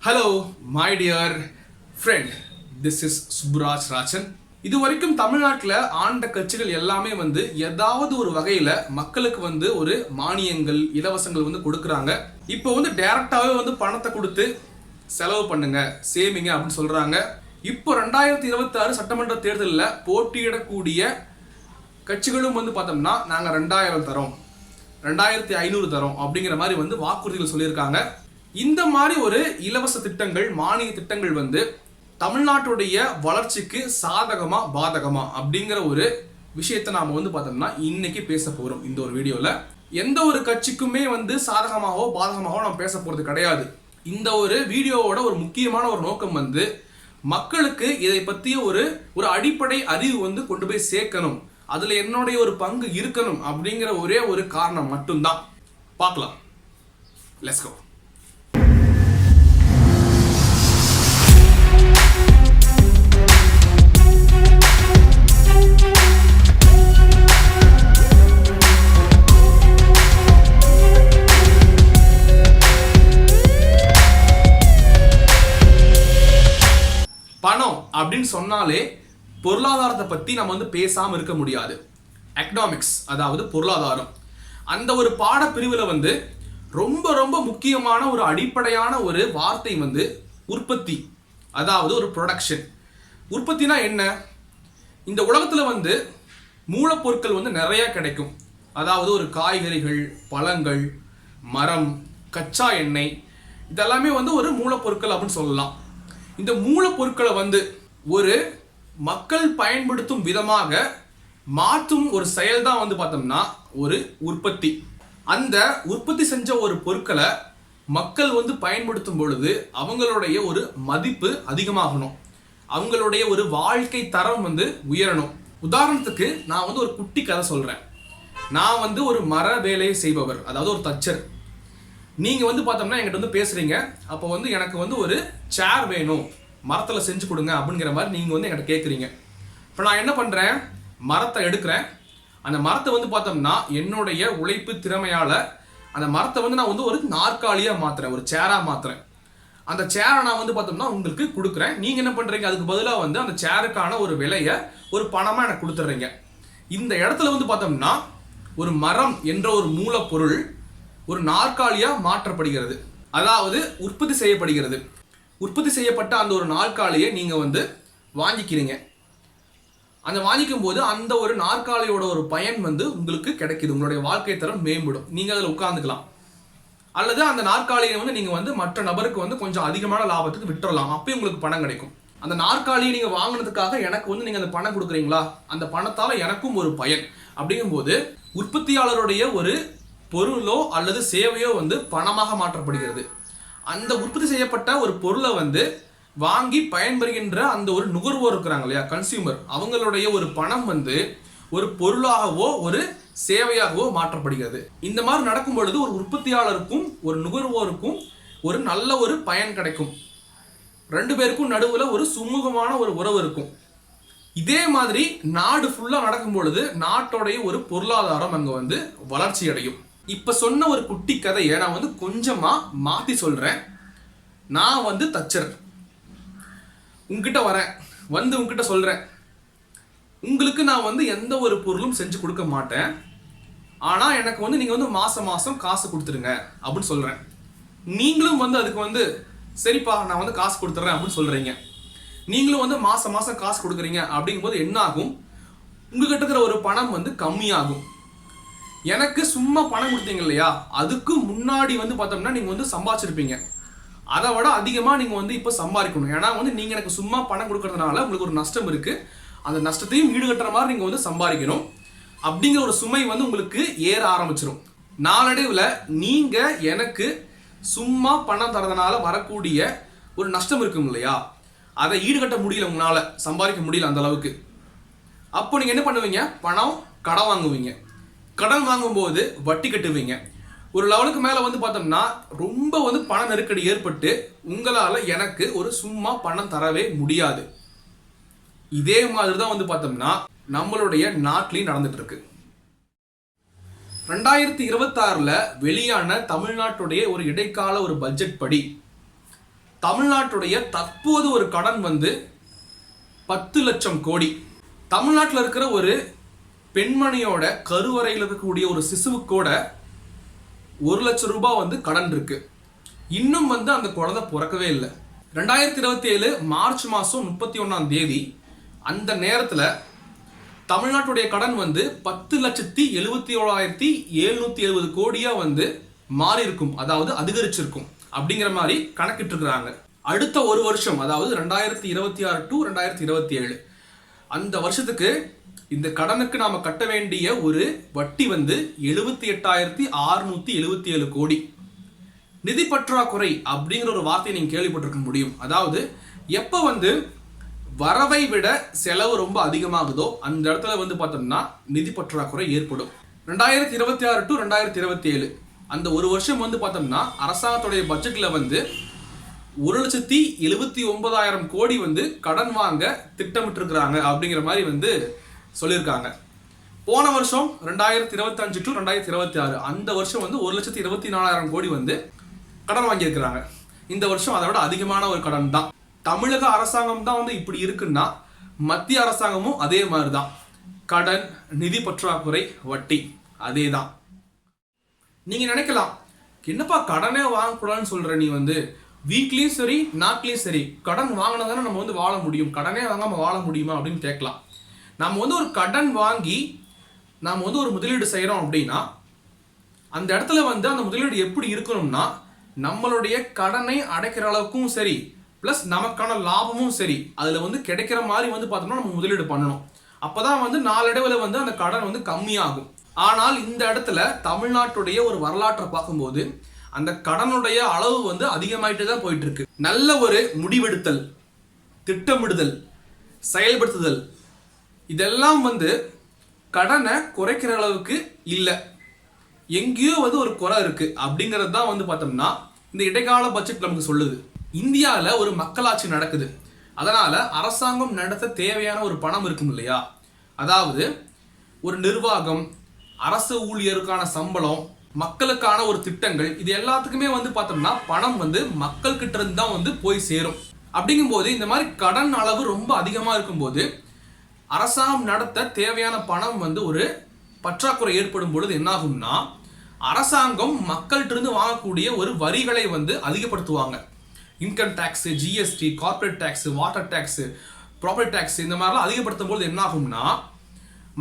Hello my dear friend, this is Supraj Rajan. இது வரைக்கும் தமிழ்நாட்டில் ஆண்ட கட்சிகள் எல்லாமே ஏதாவது ஒரு வகையில் மக்களுக்கு ஒரு மானியங்கள் இலவசங்கள் கொடுக்குறாங்க. இப்போ டைரக்டாகவே பணத்தை கொடுத்து செலவு பண்ணுங்க, சேமிங்க அப்படின்னு சொல்றாங்க. இப்போ 2026 சட்டமன்ற தேர்தலில் போட்டியிடக்கூடிய கட்சிகளும் பார்த்தோம்னா நாங்கள் 2000 தரோம், 2500 தரோம் அப்படிங்கிற மாதிரி வாக்குறுதிகள் சொல்லியிருக்காங்க. இந்த மாதிரி ஒரு இலவச திட்டங்கள், மானிய திட்டங்கள் தமிழ்நாட்டுடைய வளர்ச்சிக்கு சாதகமா பாதகமா அப்படிங்கிற ஒரு விஷயத்தை நாம பார்த்தோம்னா இன்னைக்கு பேச போறோம். இந்த ஒரு வீடியோல எந்த ஒரு கட்சிக்குமே சாதகமாகவோ பாதகமாகவோ நம்ம பேச போறது கிடையாது. இந்த ஒரு வீடியோவோட ஒரு முக்கியமான ஒரு நோக்கம் மக்களுக்கு இதை பற்றிய ஒரு அடிப்படை அறிவு கொண்டு போய் சேர்க்கணும், அதுல என்னுடைய ஒரு பங்கு இருக்கணும் அப்படிங்கிற ஒரே ஒரு காரணம் மட்டும்தான். பார்க்கலாம், லெட்ஸ் கோ. பணம் அப்படின்னு சொன்னாலே பொருளாதாரத்தை பத்தி நம்ம பேசாம இருக்க முடியாது. எக்கனாமிக்ஸ், அதாவது பொருளாதாரம், அந்த ஒரு பாடப்பிரிவுல ரொம்ப ரொம்ப முக்கியமான ஒரு அடிப்படையான ஒரு வார்த்தை உற்பத்தி, அதாவது ஒரு ப்ரொடக்ஷன். உற்பத்தினா என்ன? இந்த உலகத்துல மூலப்பொருட்கள் நிறைய கிடைக்கும். அதாவது ஒரு காய்கறிகள், பழங்கள், மரம், கச்சா எண்ணெய், இதெல்லாமே ஒரு மூலப்பொருட்கள் அப்படின்னு சொல்லலாம். இந்த மூலப்பொருட்களை ஒரு மக்கள் பயன்படுத்தும் விதமாக மாற்றும் ஒரு செயல் தான் பார்த்தோம்னா ஒரு உற்பத்தி. அந்த உற்பத்தி செஞ்ச ஒரு பொருட்களை மக்கள் பயன்படுத்தும் பொழுது அவங்களுடைய ஒரு மதிப்பு அதிகமாகணும், அவங்களுடைய ஒரு வாழ்க்கை தரம் உயரணும். உதாரணத்துக்கு நான் ஒரு குட்டி கதை சொல்றேன். நான் ஒரு மர வேலையை செய்பவர், அதாவது ஒரு தச்சர். நீங்க பார்த்தோம்னா என்கிட்ட பேசுறீங்க, அப்போ எனக்கு ஒரு சேர் வேணும், மரத்துல செஞ்சு கொடுங்க அப்படிங்கிற மாதிரி நீங்க என்கிட்ட கேட்குறீங்க. இப்போ நான் என்ன பண்றேன், மரத்தை எடுக்கிறேன். அந்த மரத்தை பார்த்தோம்னா என்னுடைய உழைப்பு திறமையால அந்த மரத்தை நான் ஒரு நாற்காலியா மாத்துறேன், ஒரு சேரா மாத்துறேன். அந்த சேரை நான் பார்த்தோம்னா உங்களுக்கு கொடுக்குறேன். நீங்க என்ன பண்றீங்க, அதுக்கு பதிலாக அந்த சேருக்கான ஒரு விலையை ஒரு பணமா எனக்கு கொடுத்துட்றீங்க. இந்த இடத்துல பார்த்தோம்னா ஒரு மரம் என்ற ஒரு மூலப்பொருள் ஒரு நாற்காலியா மாற்றப்படுகிறது, அதாவது உற்பத்தி செய்யப்படுகிறது. உற்பத்தி செய்யப்பட்ட அந்த ஒரு நாற்காலியை நீங்க வாங்கிக்கிறீங்க. அந்த வாங்கிக்கும் போது அந்த ஒரு நாற்காலியோட ஒரு பயன் உங்களுக்கு கிடைக்குது, உங்களுடைய வாழ்க்கை தரம் மேம்படும், நீங்க அதில் உட்கார்ந்துக்கலாம். அல்லது அந்த நாற்காலியை நீங்க மற்ற நபருக்கு கொஞ்சம் அதிகமான லாபத்துக்கு விட்டுறலாம், அப்பயும் உங்களுக்கு பணம் கிடைக்கும். அந்த நாற்காலியை நீங்க வாங்கினதுக்காக எனக்கு நீங்க அந்த பணம் கொடுக்குறீங்களா, அந்த பணத்தால எனக்கும் ஒரு பயன். அப்படிங்கும்போது உற்பத்தியாளருடைய ஒரு பொருளோ அல்லது சேவையோ பணமாக மாற்றப்படுகிறது. அந்த உற்பத்தி செய்யப்பட்ட ஒரு பொருளை வாங்கி பயன்பெறுகின்ற அந்த ஒரு நுகர்வோர் இருக்கிறாங்க இல்லையா, கன்சியூமர், அவங்களுடைய ஒரு பணம் ஒரு பொருளாகவோ ஒரு சேவையாகவோ மாற்றப்படுகிறது. இந்த மாதிரி நடக்கும் பொழுது ஒரு உற்பத்தியாளருக்கும் ஒரு நுகர்வோருக்கும் ஒரு நல்ல ஒரு பயன் கிடைக்கும். ரெண்டு பேருக்கும் நடுவுல ஒரு சுமூகமான ஒரு உறவு இருக்கும். இதே மாதிரி நாடு ஃபுல்லா நடக்கும் பொழுது நாட்டோடைய ஒரு பொருளாதாரம் அங்க வளர்ச்சி அடையும். இப்ப சொன்ன ஒரு குட்டி கதையை நான் கொஞ்சமா மாத்தி சொல்றேன். நான் தச்சர், உங்ககிட்ட வரேன், உங்ககிட்ட சொல்றேன், உங்களுக்கு நான் எந்த ஒரு பொருளும் செஞ்சு கொடுக்க மாட்டேன், ஆனா எனக்கு நீங்க மாசம் மாசம் காசு கொடுத்துருங்க அப்படின்னு சொல்றேன். நீங்களும் அதுக்கு சரிப்பா நான் காசு கொடுத்துறேன் அப்படின்னு சொல்றீங்க. நீங்களும் மாசம் மாசம் காசு கொடுக்குறீங்க. அப்படிங்கும்போது என்ன ஆகும், உங்ககிட்ட இருக்கிற ஒரு பணம் கம்மியாகும். எனக்கு சும்மா பணம் கொடுத்தீங்க இல்லையா, அதுக்கு முன்னாடி பார்த்தோம்னா நீங்க சம்பாதிச்சிருப்பீங்க. அதை விட அதிகமா நீங்க இப்ப சம்பாதிக்கணும். ஏன்னா நீங்க எனக்கு சும்மா பணம் கொடுக்கறதுனால உங்களுக்கு ஒரு நஷ்டம் இருக்கு, அந்த நஷ்டத்தையும் ஈடுகட்டுற மாதிரி நீங்க சம்பாதிக்கணும். அப்படிங்கிற ஒரு சுமை உங்களுக்கு ஏற ஆரம்பிச்சிடும். நாளடைவுல நீங்க எனக்கு சும்மா பணம் தரதுனால வரக்கூடிய ஒரு நஷ்டம் இருக்கும் இல்லையா, அதை ஈடுகட்ட முடியல, உங்களால சம்பாதிக்க முடியல அந்த அளவுக்கு. அப்போ நீங்க என்ன பண்ணுவீங்க, பணம் கடன் வாங்குவீங்க. கடன் வாங்கும்போது வட்டி கட்டுவீங்க. ஒரு லெவலுக்கு மேல பார்த்தோம்னா ரொம்ப பண நெருக்கடி ஏற்பட்டு உங்களால எனக்கு ஒரு சும்மா பணம் தரவே முடியாது. இதே மாதிரி தான் பார்த்தோம்னா நம்மளுடைய நாட்டிலையும் நடந்துட்டு இருக்கு. 2026 வெளியான தமிழ்நாட்டுடைய ஒரு இடைக்கால ஒரு பட்ஜெட் படி தமிழ்நாட்டுடைய தற்போது ஒரு கடன் வந்து 10 லட்சம் கோடி. தமிழ்நாட்டில் இருக்கிற ஒரு பெண்மணியோட கருவறையில் இருக்கக்கூடிய ஒரு சிசுவுக்கோட 1 லட்சம் ரூபாய் வந்து கடன் இருக்கு. இன்னும் வந்து அந்த குழந்தை பிறக்கவே இல்லை. 2027 மார்ச் மாதம் 31ஆம் தேதி அந்த நேரத்தில் தமிழ்நாட்டுடைய கடன் வந்து 10,77,770 கோடியாக வந்து மாறி இருக்கும், அதாவது அதிகரிச்சிருக்கும் அப்படிங்கிற மாதிரி கணக்கிட்டு இருக்கிறாங்க. அடுத்த ஒரு வருஷம், அதாவது 2026 to 2027 அந்த வருஷத்துக்கு இந்த கடனுக்கு நாம கட்ட வேண்டிய ஒரு வட்டி வந்து 78,677 கோடி. நிதி பற்றாக்குறை அப்படிங்கிற ஒரு வார்த்தையை நீங்க கேள்விப்பட்டிருக்க முடியும். அதாவது எப்ப வந்து வரவை விட செலவு ரொம்ப அதிகமாகுதோ அந்த இடத்துல வந்து பார்த்தோம்னா நிதி பற்றாக்குறை ஏற்படும். 2026 to 2027 அந்த ஒரு வருஷம் வந்து பார்த்தோம்னா அரசாங்கத்துடைய பட்ஜெட்ல வந்து 1,79,000 கோடி வந்து கடன் வாங்க திட்டமிட்டு இருக்கிறாங்க அப்படிங்கிற மாதிரி வந்து சொல்லியிருக்காங்க. போன வருஷம் 2025 to 2026 அந்த வருஷம் வந்து 1,24,000 கோடி வந்து கடன் வாங்கியிருக்கிறாங்க. இந்த வருஷம் அதை விட அதிகமான ஒரு கடன் தான். தமிழக அரசாங்கம் தான் வந்து இப்படி இருக்குன்னா மத்திய அரசாங்கமும் அதே மாதிரி தான். கடன், நிதி பற்றாக்குறை, வட்டி அதே தான். நீங்க நினைக்கலாம், என்னப்பா கடனே வாங்கக்கூடாதுன்னு சொல்ற, நீ வந்து வீட்லயும் சரி நாட்லயும் சரி கடன் வாங்கினா தானே நம்ம வந்து வாழ முடியும், கடனே வாங்காம வாழ முடியுமா அப்படின்னு கேட்கலாம். நம்ம வந்து ஒரு கடன் வாங்கி நாம் வந்து ஒரு முதலீடு செய்கிறோம் அப்படின்னா அந்த இடத்துல வந்து அந்த முதலீடு எப்படி இருக்கணும்னா நம்மளுடைய கடனை அடைக்கிற அளவுக்கும் சரி ப்ளஸ் நமக்கான லாபமும் சரி அதில் வந்து கிடைக்கிற மாதிரி வந்து பார்த்தோம்னா நம்ம முதலீடு பண்ணணும். அப்போதான் வந்து நாளடைவில் வந்து அந்த கடன் வந்து கம்மியாகும். ஆனால் இந்த இடத்துல தமிழ்நாட்டுடைய ஒரு வரலாற்றை பார்க்கும்போது அந்த கடனுடைய அளவு வந்து அதிகமாயிட்டு தான் போயிட்டு இருக்கு. நல்ல ஒரு முடிவெடுத்தல், திட்டமிடுதல், செயல்படுத்துதல் இதெல்லாம் வந்து கடனை குறைக்கிற அளவுக்கு இல்லை. எங்கேயோ வந்து ஒரு குறை இருக்கு அப்படிங்கிறது தான் வந்து பார்த்தோம்னா இந்த இடைக்கால பட்ஜெட் நமக்கு சொல்லுது. இந்தியாவில் ஒரு மக்களாட்சி நடக்குது, அதனால அரசாங்கம் நடத்த தேவையான ஒரு பணம் இருக்கும் இல்லையா, அதாவது ஒரு நிர்வாகம், அரசு ஊழியருக்கான சம்பளம், மக்களுக்கான ஒரு திட்டங்கள், இது எல்லாத்துக்குமே வந்து பார்த்தோம்னா பணம் வந்து மக்கள் கிட்ட இருந்து தான் வந்து போய் சேரும். அப்படிங்கும்போது இந்த மாதிரி கடன் அளவு ரொம்ப அதிகமாக இருக்கும்போது அரசாங்கம் நடத்த தேவையான பணம் வந்து ஒரு பற்றாக்குறை ஏற்படும் பொழுது என்னாகும்னா அரசாங்கம் மக்கள்கிட்ட இருந்து வாங்கக்கூடிய ஒரு வரிகளை வந்து அதிகப்படுத்துவாங்க. Income tax, GST, corporate tax, water tax, property tax இந்த மாதிரிலாம் அதிகப்படுத்தும் பொழுது என்னாகும்னா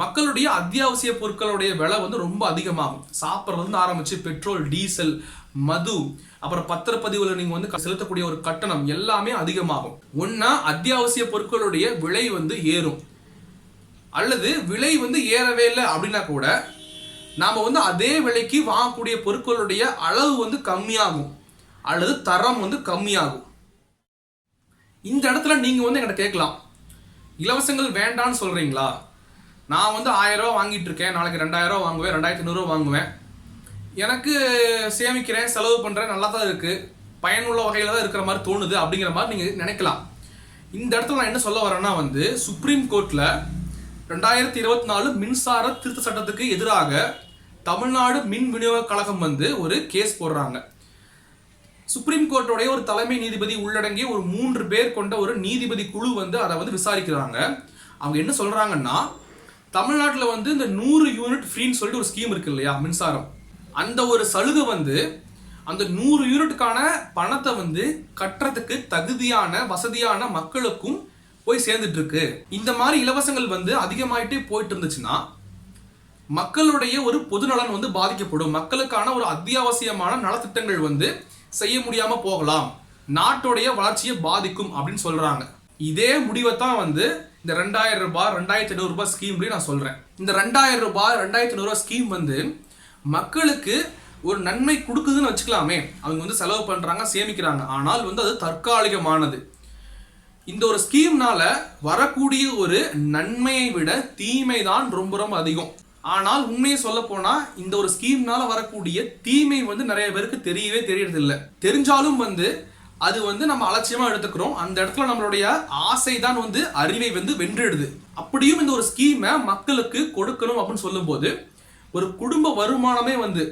மக்களுடைய அத்தியாவசிய பொருட்களுடைய விலை வந்து ரொம்ப அதிகமாகும். சாப்பிட்றதுலேருந்து ஆரம்பிச்சு பெட்ரோல், டீசல், மது, அப்புறம் பத்திரப்பதிவுல நீங்க வந்து செலுத்தக்கூடிய ஒரு கட்டணம் எல்லாமே அதிகமாகும். ஒன்னா அத்தியாவசிய பொருட்களுடைய விலை வந்து ஏறும், அல்லது விலை வந்து ஏறவே இல்லை அப்படின்னா கூட நாம வந்து அதே விலைக்கு வாங்கக்கூடிய பொருட்களுடைய அளவு வந்து கம்மியாகும் அல்லது தரம் வந்து கம்மியாகும். இந்த இடத்துல நீங்க வந்து என்கிட்ட கேட்கலாம், இலவசங்கள் வேண்டான்னு சொல்றீங்களா? நான் வந்து 1000 ரூபா வாங்கிட்டு இருக்கேன், நாளைக்கு 2000 ரூபா வாங்குவேன், 2500 வாங்குவேன், எனக்கு சேமிக்கிறேன், செலவு பண்றேன், நல்லா தான் இருக்கு, பயனுள்ள வகையில தான் இருக்கிற மாதிரி தோணுது அப்படிங்கிற மாதிரி நீங்க நினைக்கலாம். இந்த இடத்துல நான் என்ன சொல்ல வரேன்னா வந்து சுப்ரீம் கோர்ட்ல 2024 மின்சார திருத்த சட்டத்துக்கு எதிராக தமிழ்நாடு மின் விநியோக கழகம் வந்து ஒரு கேஸ் போடுறாங்க. சுப்ரீம் கோர்ட்டோடைய ஒரு தலைமை நீதிபதி உள்ளடங்கிய ஒரு 3 பேர் கொண்ட ஒரு நீதிபதி குழு வந்து அதை வந்து விசாரிக்கிறாங்க. அவங்க என்ன சொல்றாங்கன்னா, தமிழ்நாட்டில் வந்து இந்த 100 யூனிட் ஃப்ரீன்னு சொல்லிட்டு ஒரு ஸ்கீம் இருக்கு இல்லையா மின்சாரம், அந்த ஒரு சலுகை வந்து அந்த 100 யூனிட்டுக்கான பணத்தை வந்து கட்டுறதுக்கு தகுதியான வசதியான மக்களுக்கும் போய் சேர்ந்துட்டு இருக்கு. இந்த மாதிரி இலவசங்கள் வந்து அதிகமாயிட்டே போயிட்டு இருந்துச்சுன்னா மக்களுடைய ஒரு பொதுநலன் வந்து பாதிக்கப்படும், மக்களுக்கான ஒரு அத்தியாவசியமான நலத்திட்டங்கள் வந்து செய்ய முடியாம போகலாம், நாட்டுடைய வளர்ச்சியை பாதிக்கும் அப்படின்னு சொல்றாங்க. இதே முடிவை தான் வந்து இந்த 2000 ரூபாய் 2500 ரூபாய் ஸ்கீம்லயும் நான் சொல்றேன். இந்த 2000 ரூபாய் 2500 ரூபாய் ஸ்கீம் வந்து மக்களுக்கு ஒரு நன்மை கொடுக்குதுன்னு வச்சுக்கலாமே. அவங்க வந்து செலவு பண்றாங்க, சேமிக்கிறாங்க, ஆனால் வந்து அது தற்காலிகமானது. இந்த ஒரு ஸ்கீம்னால வரக்கூடிய ஒரு நன்மையை விட தீமை தான் ரொம்ப ரொம்ப அதிகம். ஆனால் உண்மையை சொல்ல போனா இந்த ஒரு ஸ்கீம்னால வரக்கூடிய தீமை வந்து நிறைய பேருக்கு தெரியவே தெரியறது இல்லை. தெரிஞ்சாலும் வந்து அது வந்து நம்ம அலட்சியமா எடுத்துக்கிறோம். அந்த இடத்துல நம்மளுடைய ஆசை தான் வந்து அறிவை வந்து வென்றிடுது. அப்படியும் இந்த ஒரு ஸ்கீமை மக்களுக்கு கொடுக்கணும் அப்படின்னு சொல்லும் போது ஒரு குடும்ப வருமானமே வந்து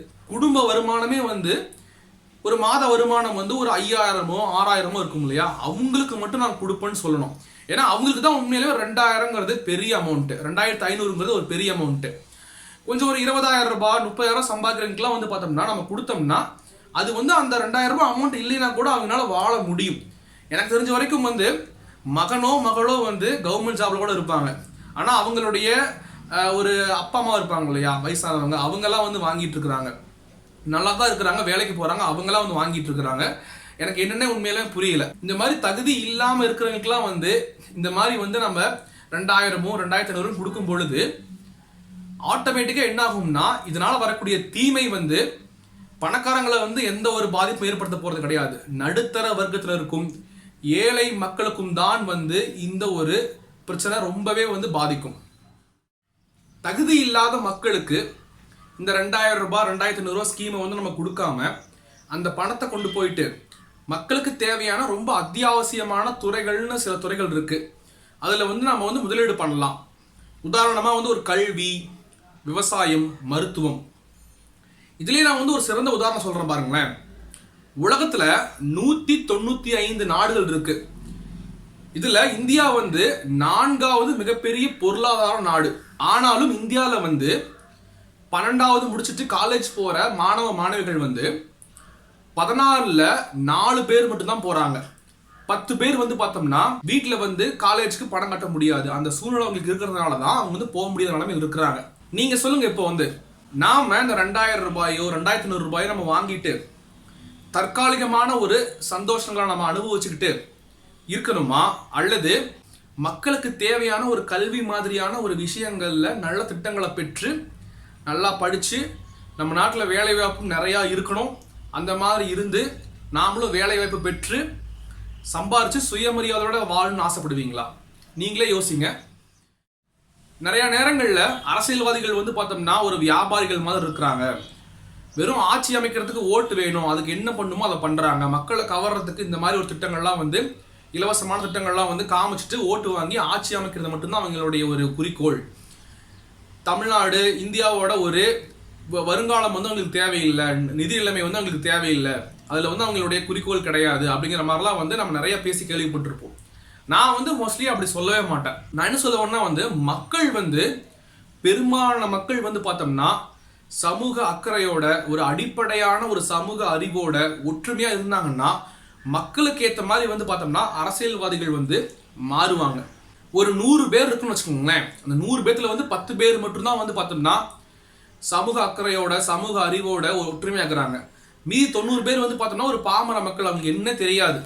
ஒரு மாத வருமானம் வந்து ஒரு 5000மோ 6000மோ இருக்கும் இல்லையா, அவங்களுக்கு மட்டும் நான் கொடுப்பேன்னு சொல்லணும். ஏன்னா அவங்களுக்கு தான் உண்மையிலேயே 2000ங்கிறது பெரிய அமௌண்ட், 2500ங்கிறது ஒரு பெரிய அமௌண்ட். கொஞ்சம் ஒரு 20,000 ரூபாய் 30,000 சம்பாதிக்கிறவங்களுக்குலாம் வந்து பார்த்தோம்னா நம்ம கொடுத்தோம்னா அது வந்து அந்த 2000 ரூபாய் அமௌண்ட் இல்லைன்னா கூட அவங்களால வாழ முடியும். எனக்கு தெரிஞ்ச வரைக்கும் வந்து மகனோ மகளோ வந்து கவர்மெண்ட் ஜாப்ல கூட இருப்பாங்க, ஆனால் அவங்களுடைய ஒரு அப்பா அம்மா இருப்பாங்க இல்லையா வயசானவங்க, அவங்கெல்லாம் வந்து வாங்கிட்டு இருக்கிறாங்க, நல்லா தான் இருக்கிறாங்க, வேலைக்கு போகிறாங்க, அவங்கெல்லாம் வந்து வாங்கிட்டு இருக்கிறாங்க. எனக்கு என்னென்ன உண்மையிலே புரியல. இந்த மாதிரி தகுதி இல்லாமல் இருக்கிறவங்களுக்குலாம் வந்து இந்த மாதிரி வந்து நம்ம 2000மோ 2500 கொடுக்கும் பொழுது ஆட்டோமேட்டிக்காக என்ன ஆகும்னா இதனால் வரக்கூடிய தீமை வந்து பணக்காரங்களை வந்து எந்த ஒரு பாதிப்பும் ஏற்படுத்த போகிறது கிடையாது. நடுத்தர வர்க்கத்தில் இருக்கும் ஏழை மக்களுக்கும் தான் வந்து இந்த ஒரு பிரச்சனை ரொம்பவே வந்து பாதிக்கும். தகுதி இல்லாத மக்களுக்கு இந்த 2000 ரூபாய் 2500 ஸ்கீமை வந்து நம்ம கொடுக்காம அந்த பணத்தை கொண்டு போயிட்டு மக்களுக்கு தேவையான ரொம்ப அத்தியாவசியமான துறைகள்னு சில துறைகள் இருக்கு, அதில் வந்து நம்ம வந்து முதலீடு பண்ணலாம். உதாரணமாக வந்து ஒரு கல்வி, விவசாயம், மருத்துவம். இதுலேயே நான் வந்து ஒரு சிறந்த உதாரணம் சொல்கிறேன் பாருங்களேன். உலகத்தில் 195 நாடுகள் இருக்கு. இதில் இந்தியா வந்து 4வது மிகப்பெரிய பொருளாதார நாடு. ஆனாலும் இந்தியாவில் வந்து 12வது முடிச்சுட்டு காலேஜ் போகிற மாணவ மாணவிகள் வந்து 16ல் 4 பேர் மட்டும்தான் போகிறாங்க. 10 பேர் வந்து பார்த்தோம்னா வீட்டில் வந்து காலேஜுக்கு பணம் கட்ட முடியாது, அந்த சூழ்நிலை அவங்களுக்கு இருக்கிறதுனால தான் அவங்க வந்து போக முடியாத நிலைமை இருக்கிறாங்க. நீங்கள் சொல்லுங்கள், இப்போ வந்து நாம் இந்த 2000 ரூபாயோ 2500 ரூபாயோ நம்ம வாங்கிட்டு தற்காலிகமான ஒரு சந்தோஷங்களை நம்ம அனுபவிச்சுக்கிட்டு இருக்கணுமா, அல்லது மக்களுக்கு தேவையான ஒரு கல்வி மாதிரியான ஒரு விஷயங்களில் நல்ல திட்டங்களை பெற்று நல்லா படித்து நம்ம நாட்டில் வேலைவாய்ப்பும் நிறையா இருக்கணும், அந்த மாதிரி இருந்து நாமளும் வேலைவாய்ப்பு பெற்று சம்பாரித்து சுயமரியாதையோட வாழணும்னு ஆசைப்படுவீங்களா? நீங்களே யோசிங்க. நிறைய நேரங்களில் அரசியல்வாதிகள் வந்து பார்த்தோம்னா ஒரு வியாபாரிகள் மாதிரி இருக்கிறாங்க. வெறும் ஆட்சி அமைக்கிறதுக்கு ஓட்டு வேணும், அதுக்கு என்ன பண்ணுமோ அதை பண்ணுறாங்க. மக்களை கவர்றதுக்கு இந்த மாதிரி ஒரு திட்டங்கள்லாம் வந்து இலவசமான திட்டங்கள்லாம் வந்து காமிச்சிட்டு ஓட்டு வாங்கி ஆட்சி அமைக்கிறது மட்டும்தான் அவங்களுடைய ஒரு குறிக்கோள். தமிழ்நாடு இந்தியாவோட ஒரு வருங்காலம் வந்து அவங்களுக்கு தேவையில்லை, நிதி நிலைமை வந்து அவங்களுக்கு தேவையில்லை, அதில் வந்து அவங்களுடைய குறிக்கோள் கிடையாது அப்படிங்கிற மாதிரிலாம் வந்து நம்ம நிறைய பேசி கேள்விப்பட்டிருப்போம். நான் வந்து மோஸ்ட்லி அப்படி சொல்லவே மாட்டேன். நான் என்ன சொல்லுவேன்னா வந்து மக்கள் வந்து பெரும்பாலான மக்கள் வந்து பார்த்தோம்னா சமூக அக்கறையோட ஒரு அடிப்படையான ஒரு சமூக அறிவோட ஒற்றுமையாக இருந்தாங்கன்னா மக்களுக்கு ஏற்ற மாதிரி வந்து பார்த்தோம்னா அரசியல்வாதிகள் வந்து மாறுவாங்க. ஒரு 100 பேர் இருக்குன்னு வச்சுக்கோங்களேன், அந்த 100 பேர்த்துல வந்து 10 பேர் மட்டும்தான் வந்து பார்த்தோம்னா சமூக அக்கறையோட சமூக அறிவோட ஒரு ஒற்றுமையாக்குறாங்க. மீதி 90 பேர் வந்து பார்த்தோம்னா ஒரு பாமர மக்கள், அவங்க என்ன தெரியாது,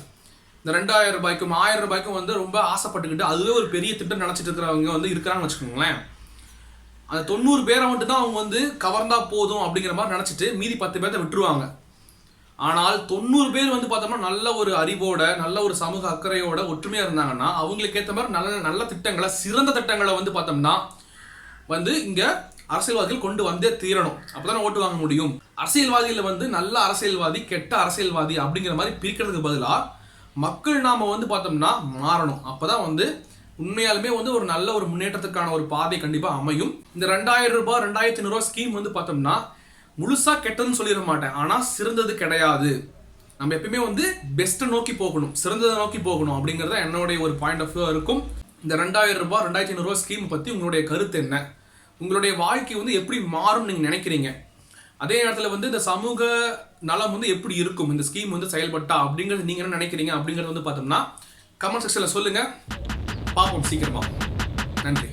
இந்த 2000 ரூபாய்க்கும் 1000 ரூபாய்க்கும் வந்து ரொம்ப ஆசைப்பட்டுக்கிட்டு அதுவே ஒரு பெரிய திட்டம் நினச்சிட்டு இருக்கிறவங்க வந்து இருக்கிறாங்கன்னு வச்சுக்கோங்களேன். அந்த 90 பேரை மட்டும் தான் அவங்க வந்து கவர்ந்தா போதும் அப்படிங்கிற மாதிரி நினச்சிட்டு மீதி 10 பேர்த்த விட்டுருவாங்க. ஆனால் 90 பேர் வந்து பார்த்தோம்னா நல்ல ஒரு அறிவோட நல்ல ஒரு சமூக அக்கறையோட ஒற்றுமையாக இருந்தாங்கன்னா அவங்களுக்கு ஏற்ற மாதிரி நல்ல நல்ல திட்டங்களை சிறந்த திட்டங்களை வந்து பார்த்தோம்னா வந்து இங்கே அரசியல்வாதிகள் கொண்டு வந்தே தீரணும். அப்போதான் ஓட்டு வாங்க முடியும். அரசியல்வாதிகள் வந்து நல்ல அரசியல்வாதி கெட்ட அரசியல்வாதி அப்படிங்கிற மாதிரி பிரிக்கிறதுக்கு பதிலாக மக்கள் நாம வந்து பார்த்தோம்னா மாறணும். அப்போதான் வந்து உண்மையாலுமே வந்து ஒரு நல்ல ஒரு முன்னேற்றத்துக்கான ஒரு பாதை கண்டிப்பாக அமையும். இந்த 2000 ரூபாய் 2500 ஸ்கீம் வந்து பார்த்தோம்னா முழுசா கெட்டதுன்னு சொல்லிட மாட்டேன், ஆனால் சிறந்தது கிடையாது. நம்ம எப்பயுமே வந்து பெஸ்ட்டை நோக்கி போகணும், சிறந்ததை நோக்கி போகணும் அப்படிங்கிறத என்னுடைய ஒரு பாயிண்ட் ஆஃப் வியூ இருக்கும். இந்த 2000 ரூபாய் 2500 ஸ்கீம் பற்றி உங்களுடைய கருத்து என்ன? உங்களுடைய வாழ்க்கை வந்து எப்படி மாறும் நீங்கள் நினைக்கிறீங்க? அதே நேரத்தில் வந்து இந்த சமூக நலம் வந்து எப்படி இருக்கும் இந்த ஸ்கீம் வந்து செயல்பட்டா அப்படிங்கிறது நீங்கள் என்ன நினைக்கிறீங்க அப்படிங்கிறது வந்து பார்த்தோம்னா கமெண்ட் செக்ஷனில் சொல்லுங்கள். பார்ப்போம் சீக்கிரமா. நன்றி.